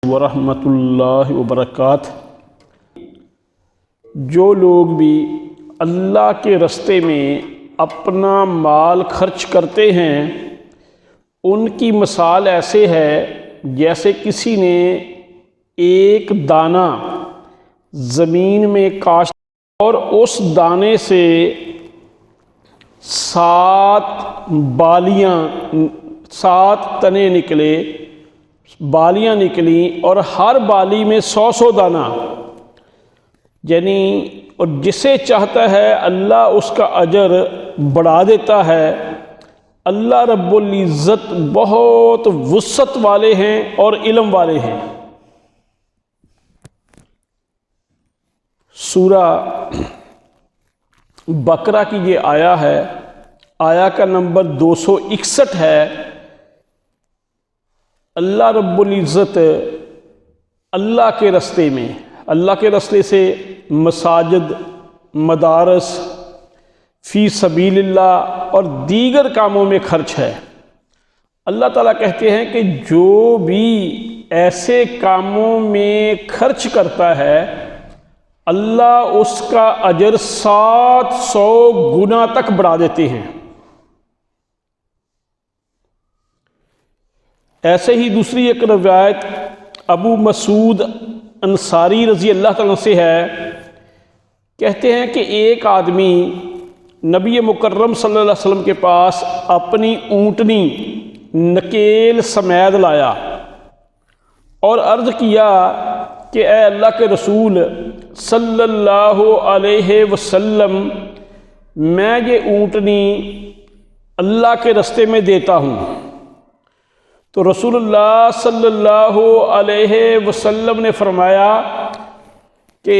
ورحمۃ اللہ وبرکاتہ۔ جو لوگ بھی اللہ کے راستے میں اپنا مال خرچ کرتے ہیں ان کی مثال ایسے ہے جیسے کسی نے ایک دانہ زمین میں کاشت اور اس دانے سے 7 تنے نکلے، بالیاں نکلیں اور ہر بالی میں 100 دانہ، یعنی اور جسے چاہتا ہے اللہ اس کا اجر بڑھا دیتا ہے۔ اللہ رب العزت بہت وسعت والے ہیں اور علم والے ہیں۔ سورہ بقرہ کی یہ آیا ہے، آیا کا نمبر 261 ہے۔ اللہ رب العزت اللہ کے راستے میں، اللہ کے راستے سے مساجد، مدارس، فی سبیل اللہ اور دیگر کاموں میں خرچ ہے۔ اللہ تعالیٰ کہتے ہیں کہ جو بھی ایسے کاموں میں خرچ کرتا ہے اللہ اس کا اجر 700 گنا تک بڑھا دیتے ہیں۔ ایسے ہی دوسری ایک روایت ابو مسعود انصاری رضی اللہ تعالیٰ سے ہے، کہتے ہیں کہ ایک آدمی نبی مکرم صلی اللہ علیہ وسلم کے پاس اپنی اونٹنی نکیل سمید لایا اور عرض کیا کہ اے اللہ کے رسول صلی اللہ علیہ وسلم، میں یہ اونٹنی اللہ کے راستے میں دیتا ہوں۔ تو رسول اللہ صلی اللہ علیہ وسلم نے فرمایا کہ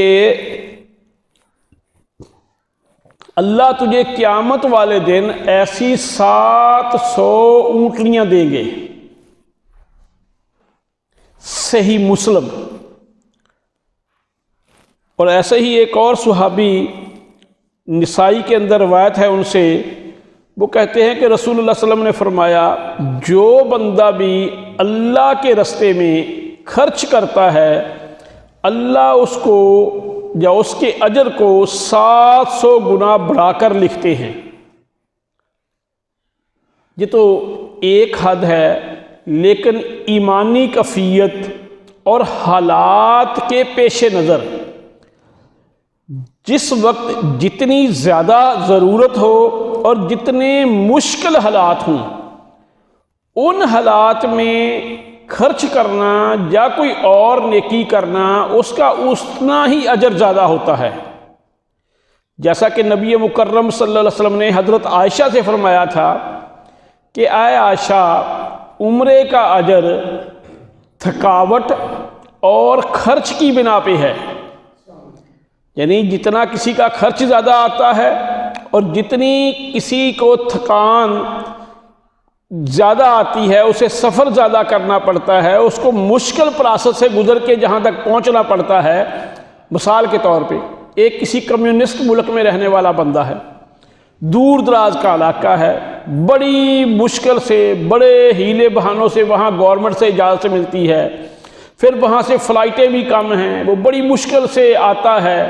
اللہ تجھے قیامت والے دن ایسی 700 اونٹنیاں دیں گے۔ صحیح مسلم۔ اور ایسے ہی ایک اور صحابی نسائی کے اندر روایت ہے ان سے، وہ کہتے ہیں کہ رسول اللہ صلی اللہ علیہ وسلم نے فرمایا جو بندہ بھی اللہ کے راستے میں خرچ کرتا ہے اللہ اس کو یا اس کے اجر کو 700 گنا بڑھا کر لکھتے ہیں۔ یہ تو ایک حد ہے، لیکن ایمانی کیفیت اور حالات کے پیش نظر جس وقت جتنی زیادہ ضرورت ہو اور جتنے مشکل حالات ہوں ان حالات میں خرچ کرنا یا کوئی اور نیکی کرنا اس کا اتنا ہی اجر زیادہ ہوتا ہے۔ جیسا کہ نبی مکرم صلی اللہ علیہ وسلم نے حضرت عائشہ سے فرمایا تھا کہ اے عائشہ، عمرے کا اجر تھکاوٹ اور خرچ کی بنا پہ ہے، یعنی جتنا کسی کا خرچ زیادہ آتا ہے اور جتنی کسی کو تھکان زیادہ آتی ہے، اسے سفر زیادہ کرنا پڑتا ہے، اس کو مشکل پروسیس سے گزر کے جہاں تک پہنچنا پڑتا ہے۔ مثال کے طور پہ ایک کسی کمیونسٹ ملک میں رہنے والا بندہ ہے، دور دراز کا علاقہ ہے، بڑی مشکل سے بڑے ہیلے بہانوں سے وہاں گورنمنٹ سے اجازت ملتی ہے، پھر وہاں سے فلائٹیں بھی کم ہیں، وہ بڑی مشکل سے آتا ہے،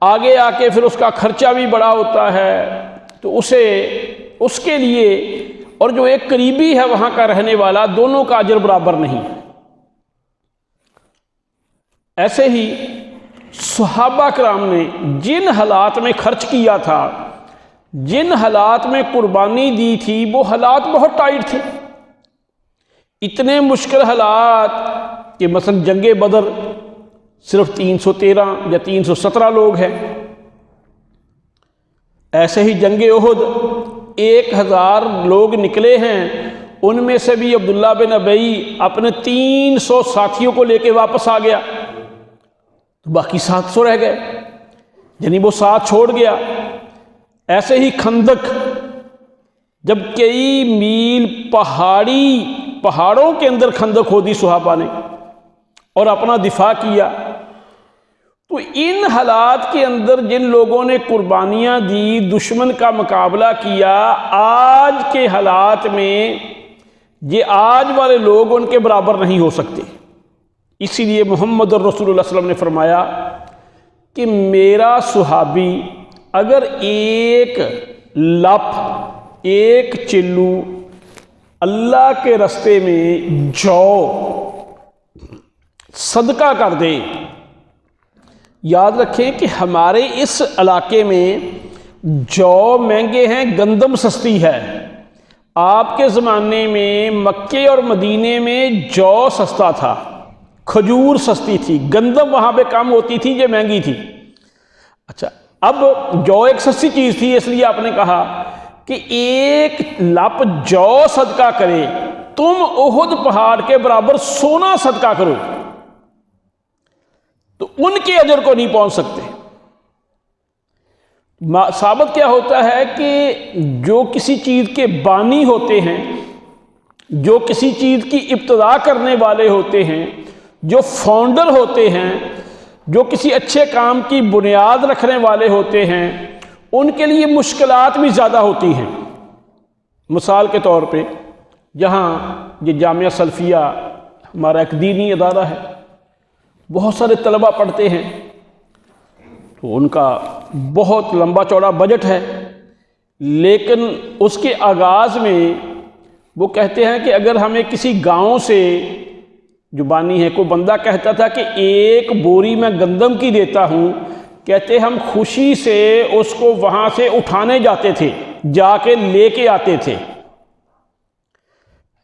آگے آ کے پھر اس کا خرچہ بھی بڑا ہوتا ہے، تو اس کے لیے اور جو ایک قریبی ہے وہاں کا رہنے والا، دونوں کا اجر برابر نہیں۔ ایسے ہی صحابہ کرام نے جن حالات میں خرچ کیا تھا، جن حالات میں قربانی دی تھی، وہ حالات بہت ٹائٹ تھے، اتنے مشکل حالات کہ مثلا جنگ بدر صرف 313 یا 317 لوگ ہیں۔ ایسے ہی جنگ احد 1000 لوگ نکلے ہیں، ان میں سے بھی عبداللہ بن ابی اپنے 300 ساتھیوں کو لے کے واپس آ گیا، تو باقی 700 رہ گئے، یعنی وہ ساتھ چھوڑ گیا۔ ایسے ہی خندق، جب کئی میل پہاڑوں کے اندر خندق کھودی صحابہ نے اور اپنا دفاع کیا، تو ان حالات کے اندر جن لوگوں نے قربانیاں دی، دشمن کا مقابلہ کیا، آج کے حالات میں یہ آج والے لوگ ان کے برابر نہیں ہو سکتے۔ اسی لیے محمد رسول اللہ صلی اللہ علیہ وسلم نے فرمایا کہ میرا صحابی اگر ایک لپ، ایک چلو اللہ کے راستے میں جو صدقہ کر دے، یاد رکھیں کہ ہمارے اس علاقے میں جو مہنگے ہیں، گندم سستی ہے۔ آپ کے زمانے میں مکے اور مدینے میں جو سستا تھا، کھجور سستی تھی، گندم وہاں پہ کم ہوتی تھی، یہ مہنگی تھی۔ اچھا، اب جو ایک سستی چیز تھی، اس لیے آپ نے کہا کہ ایک لپ جو صدقہ کرے، تم احد پہاڑ کے برابر سونا صدقہ کرو تو ان کے اجر کو نہیں پہنچ سکتے۔ ثابت کیا ہوتا ہے کہ جو کسی چیز کے بانی ہوتے ہیں، جو کسی چیز کی ابتدا کرنے والے ہوتے ہیں، جو فاؤنڈر ہوتے ہیں، جو کسی اچھے کام کی بنیاد رکھنے والے ہوتے ہیں، ان کے لیے مشکلات بھی زیادہ ہوتی ہیں۔ مثال کے طور پہ جہاں یہ جامعہ سلفیہ ہمارا ایک دینی ادارہ ہے، بہت سارے طلبہ پڑھتے ہیں، تو ان کا بہت لمبا چوڑا بجٹ ہے، لیکن اس کے آغاز میں وہ کہتے ہیں کہ اگر ہمیں کسی گاؤں سے، جو بانی ہے، کوئی بندہ کہتا تھا کہ ایک بوری میں گندم کی دیتا ہوں، کہتے ہم خوشی سے اس کو وہاں سے اٹھانے جاتے تھے، جا کے لے کے آتے تھے۔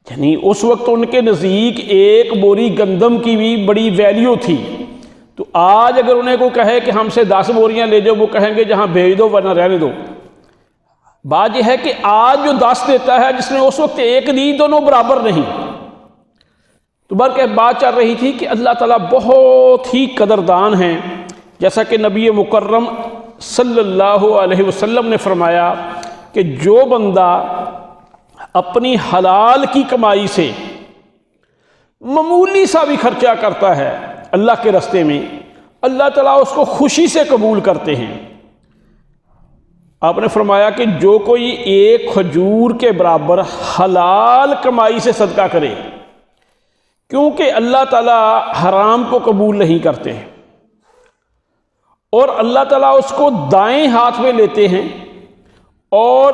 یعنی اس وقت ان کے نزدیک ایک بوری گندم کی بھی بڑی ویلیو تھی۔ تو آج اگر انہیں کو کہے کہ ہم سے 10 بوریاں لے جاؤ، وہ کہیں گے جہاں بھیج دو ورنہ رہنے دو۔ بات یہ ہے کہ آج جو 10 دیتا ہے، جس نے اس وقت ایک دی، دونوں برابر نہیں۔ تو بلکہ بات چل رہی تھی کہ اللہ تعالیٰ بہت ہی قدردان ہیں، جیسا کہ نبی مکرم صلی اللہ علیہ وسلم نے فرمایا کہ جو بندہ اپنی حلال کی کمائی سے معمولی سا بھی خرچہ کرتا ہے اللہ کے راستے میں، اللہ تعالیٰ اس کو خوشی سے قبول کرتے ہیں۔ آپ نے فرمایا کہ جو کوئی ایک کھجور کے برابر حلال کمائی سے صدقہ کرے، کیونکہ اللہ تعالیٰ حرام کو قبول نہیں کرتے، اور اللہ تعالیٰ اس کو دائیں ہاتھ میں لیتے ہیں اور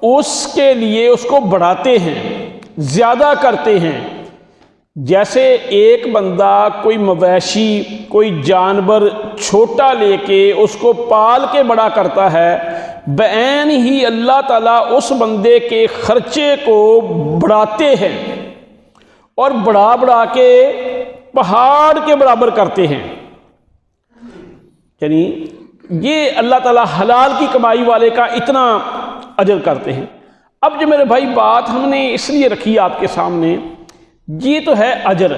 اس کے لیے اس کو بڑھاتے ہیں، زیادہ کرتے ہیں۔ جیسے ایک بندہ کوئی مویشی، کوئی جانور چھوٹا لے کے اس کو پال کے بڑا کرتا ہے، بعین ہی اللہ تعالیٰ اس بندے کے خرچے کو بڑھاتے ہیں اور بڑھا بڑھا کے پہاڑ کے برابر کرتے ہیں۔ یعنی یہ اللہ تعالیٰ حلال کی کمائی والے کا اتنا اجر کرتے ہیں۔ اب جو میرے بھائی بات ہم نے اس لیے رکھی آپ کے سامنے، یہ تو ہے اجر۔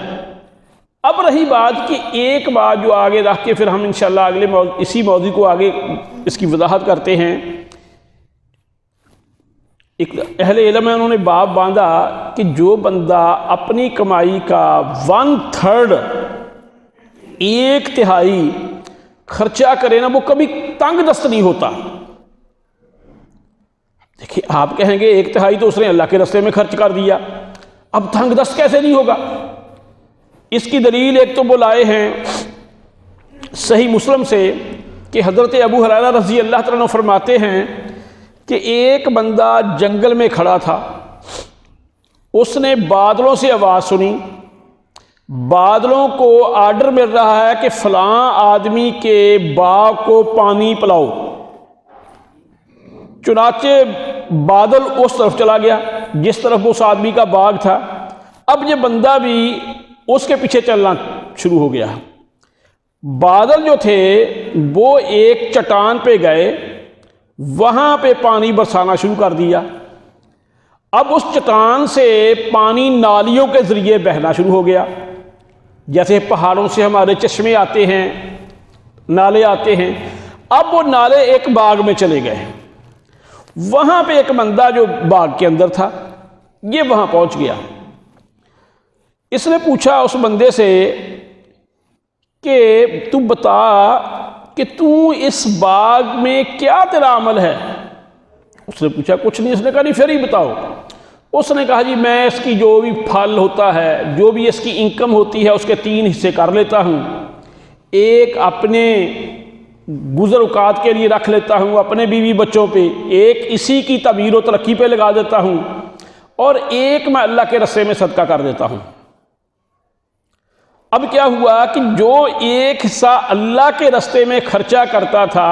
اب رہی بات کہ ایک بات جو آگے رکھ کے پھر ہم انشاءاللہ اگلے اسی موضوع کو آگے اس کی وضاحت کرتے ہیں۔ ایک اہل علم ہے، انہوں نے باب باندھا کہ جو بندہ اپنی کمائی کا 1/3، 1/3 خرچہ کرے نا، وہ کبھی تنگ دست نہیں ہوتا۔ دیکھیں، آپ کہیں گے 1/3 تو اس نے اللہ کے راستے میں خرچ کر دیا، اب تنگ دست کیسے نہیں ہوگا؟ اس کی دلیل ایک تو وہ لائے ہیں صحیح مسلم سے کہ حضرت ابو ہریرہ رضی اللہ تعالیٰ عنہ فرماتے ہیں کہ ایک بندہ جنگل میں کھڑا تھا، اس نے بادلوں سے آواز سنی، بادلوں کو آرڈر مل رہا ہے کہ فلاں آدمی کے باغ کو پانی پلاؤ۔ چنانچہ بادل اس طرف چلا گیا جس طرف اس آدمی کا باغ تھا۔ اب یہ بندہ بھی اس کے پیچھے چلنا شروع ہو گیا۔ بادل جو تھے وہ ایک چٹان پہ گئے، وہاں پہ پانی برسانا شروع کر دیا۔ اب اس چٹان سے پانی نالیوں کے ذریعے بہنا شروع ہو گیا، جیسے پہاڑوں سے ہمارے چشمے آتے ہیں، نالے آتے ہیں۔ اب وہ نالے ایک باغ میں چلے گئے، وہاں پہ ایک بندہ جو باغ کے اندر تھا، یہ وہاں پہنچ گیا۔ اس نے پوچھا اس بندے سے کہ تو بتا کہ تو اس باغ میں کیا تیرا عمل ہے؟ اس نے پوچھا کچھ نہیں۔ اس نے کہا نہیں، پھر ہی بتاؤ۔ اس نے کہا جی میں اس کی جو بھی پھل ہوتا ہے، جو بھی اس کی انکم ہوتی ہے، اس کے 3 حصے کر لیتا ہوں، ایک اپنے گزر اوقات کے لیے رکھ لیتا ہوں، اپنے بیوی بچوں پہ، ایک اسی کی تعمیر و ترقی پہ لگا دیتا ہوں، اور ایک میں اللہ کے رستے میں صدقہ کر دیتا ہوں۔ اب کیا ہوا کہ جو ایک حصہ اللہ کے رستے میں خرچہ کرتا تھا،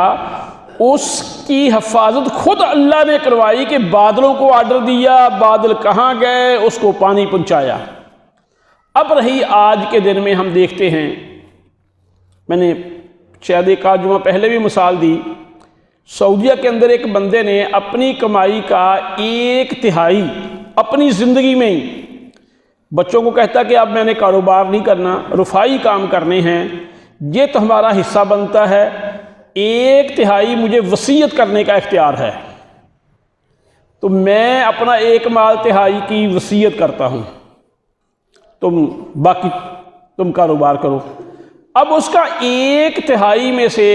اس کی حفاظت خود اللہ نے کروائی کہ بادلوں کو آرڈر دیا، بادل کہاں گئے، اس کو پانی پہنچایا۔ اب رہی آج کے دن میں ہم دیکھتے ہیں، میں نے شاید ایک آدھ جمعہ پہلے بھی مثال دی، سعودیہ کے اندر ایک بندے نے اپنی کمائی کا 1/3 اپنی زندگی میں ہی بچوں کو کہتا کہ اب میں نے کاروبار نہیں کرنا، رفائی کام کرنے ہیں، یہ تو ہمارا حصہ بنتا ہے، 1/3 مجھے وصیت کرنے کا اختیار ہے، تو میں اپنا 1/3 کی وصیت کرتا ہوں، باقی تم کاروبار کرو۔ اب اس کا 1/3 میں سے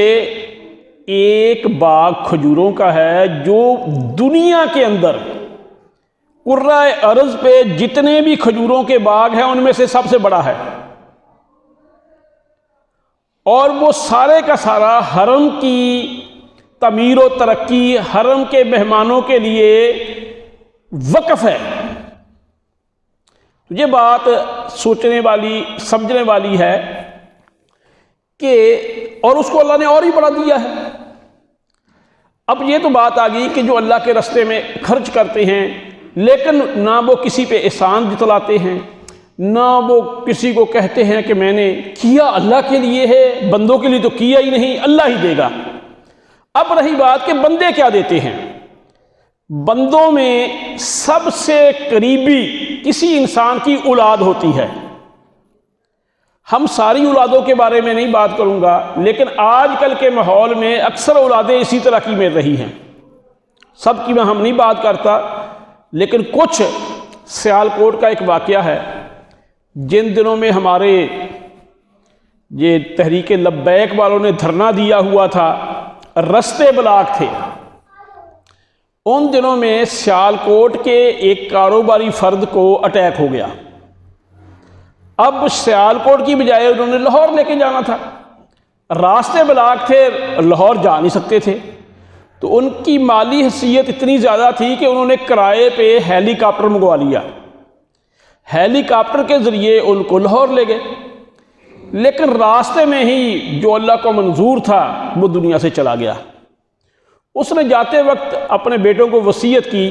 ایک باغ کھجوروں کا ہے، جو دنیا کے اندر قرۂ ارض پہ جتنے بھی کھجوروں کے باغ ہیں ان میں سے سب سے بڑا ہے، اور وہ سارے کا سارا حرم کی تعمیر و ترقی، حرم کے مہمانوں کے لیے وقف ہے۔ یہ بات سوچنے والی، سمجھنے والی ہے کہ اور اس کو اللہ نے اور ہی بڑھا دیا ہے۔ اب یہ تو بات آ گئی کہ جو اللہ کے رستے میں خرچ کرتے ہیں، لیکن نہ وہ کسی پہ احسان جتلاتے ہیں، نہ وہ کسی کو کہتے ہیں کہ میں نے کیا اللہ کے لیے ہے، بندوں کے لیے تو کیا ہی نہیں، اللہ ہی دے گا۔ اب رہی بات کہ بندے کیا دیتے ہیں۔ بندوں میں سب سے قریبی کسی انسان کی اولاد ہوتی ہے۔ ہم ساری اولادوں کے بارے میں نہیں بات کروں گا، لیکن آج کل کے ماحول میں اکثر اولادیں اسی طرح کی مل رہی ہیں، سب کی میں ہم نہیں بات کرتا، لیکن کچھ سیالکوٹ کا ایک واقعہ ہے۔ جن دنوں میں ہمارے یہ تحریک لبیک والوں نے دھرنا دیا ہوا تھا، رستے بلاک تھے، ان دنوں میں سیالکوٹ کے ایک کاروباری فرد کو اٹیک ہو گیا۔ اب سیالکوٹ کی بجائے انہوں نے لاہور لے کے جانا تھا، راستے بلاک تھے، لاہور جا نہیں سکتے تھے، تو ان کی مالی حیثیت اتنی زیادہ تھی کہ انہوں نے کرائے پہ ہیلی کاپٹر منگوا لیا، ہیلی کاپٹر کے ذریعے ان کو لاہور لے گئے، لیکن راستے میں ہی جو اللہ کو منظور تھا وہ دنیا سے چلا گیا۔ اس نے جاتے وقت اپنے بیٹوں کو وصیت کی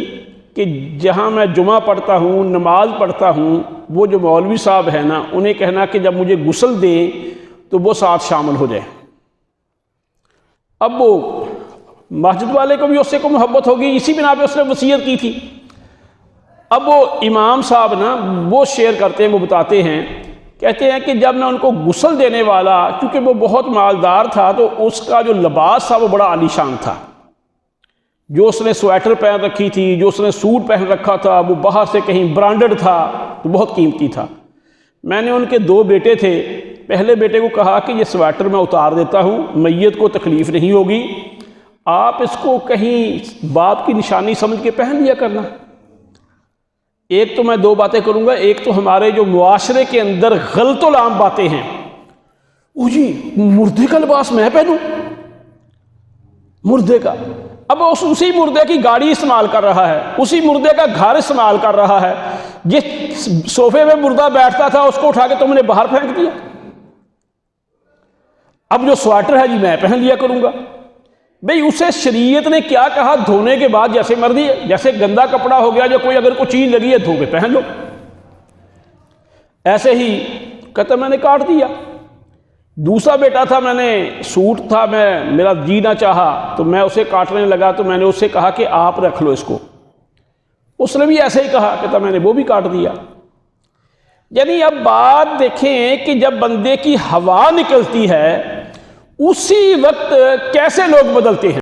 کہ جہاں میں جمعہ پڑھتا ہوں، نماز پڑھتا ہوں، وہ جو مولوی صاحب ہیں نا، انہیں کہنا کہ جب مجھے غسل دیں تو وہ ساتھ شامل ہو جائیں۔ اب وہ مسجد والے کو بھی اس سے کو محبت ہوگی، اسی بنا پہ اس نے وصیت کی تھی۔ اب وہ امام صاحب نا وہ شیئر کرتے ہیں، وہ بتاتے ہیں، کہتے ہیں کہ جب میں ان کو غسل دینے والا، کیونکہ وہ بہت مالدار تھا، تو اس کا جو لباس تھا وہ بڑا عالی شان تھا، جو اس نے سویٹر پہن رکھی تھی، جو اس نے سوٹ پہن رکھا تھا، وہ باہر سے کہیں برانڈڈ تھا، تو بہت قیمتی تھا۔ میں نے ان کے 2 بیٹے تھے، پہلے بیٹے کو کہا کہ یہ سویٹر میں اتار دیتا ہوں، میت کو تکلیف نہیں ہوگی، آپ اس کو کہیں باپ کی نشانی سمجھ کے پہن لیا کرنا۔ ایک تو میں 2 باتیں کروں گا، ایک تو ہمارے جو معاشرے کے اندر غلط و عام باتیں ہیں، او جی مردے کا لباس میں پہنوں، مردے کا، اب اسی مردے کی گاڑی استعمال کر رہا ہے، اسی مردے کا گھر استعمال کر رہا ہے، جس صوفے میں مردہ بیٹھتا تھا اس کو اٹھا کے تم نے باہر پھینک دیا۔ اب جو سویٹر ہے جی میں پہن لیا کروں گا۔ بھئی اسے شریعت نے کیا کہا؟ دھونے کے بعد جیسے مرضی ہے، جیسے گندا کپڑا ہو گیا، جو کوئی اگر کوئی چیز لگی ہے دھو کے پہن لو، ایسے ہی کہتا میں نے کاٹ دیا۔ دوسرا بیٹا تھا، میں نے سوٹ تھا، میرا جی نہ چاہا تو میں اسے کاٹنے لگا، تو میں نے اس سے کہا کہ آپ رکھ لو اس کو، اس نے بھی ایسے ہی کہا، کہتا میں نے وہ بھی کاٹ دیا۔ یعنی اب بات دیکھیں کہ جب بندے کی ہوا نکلتی ہے اسی وقت کیسے لوگ بدلتے ہیں۔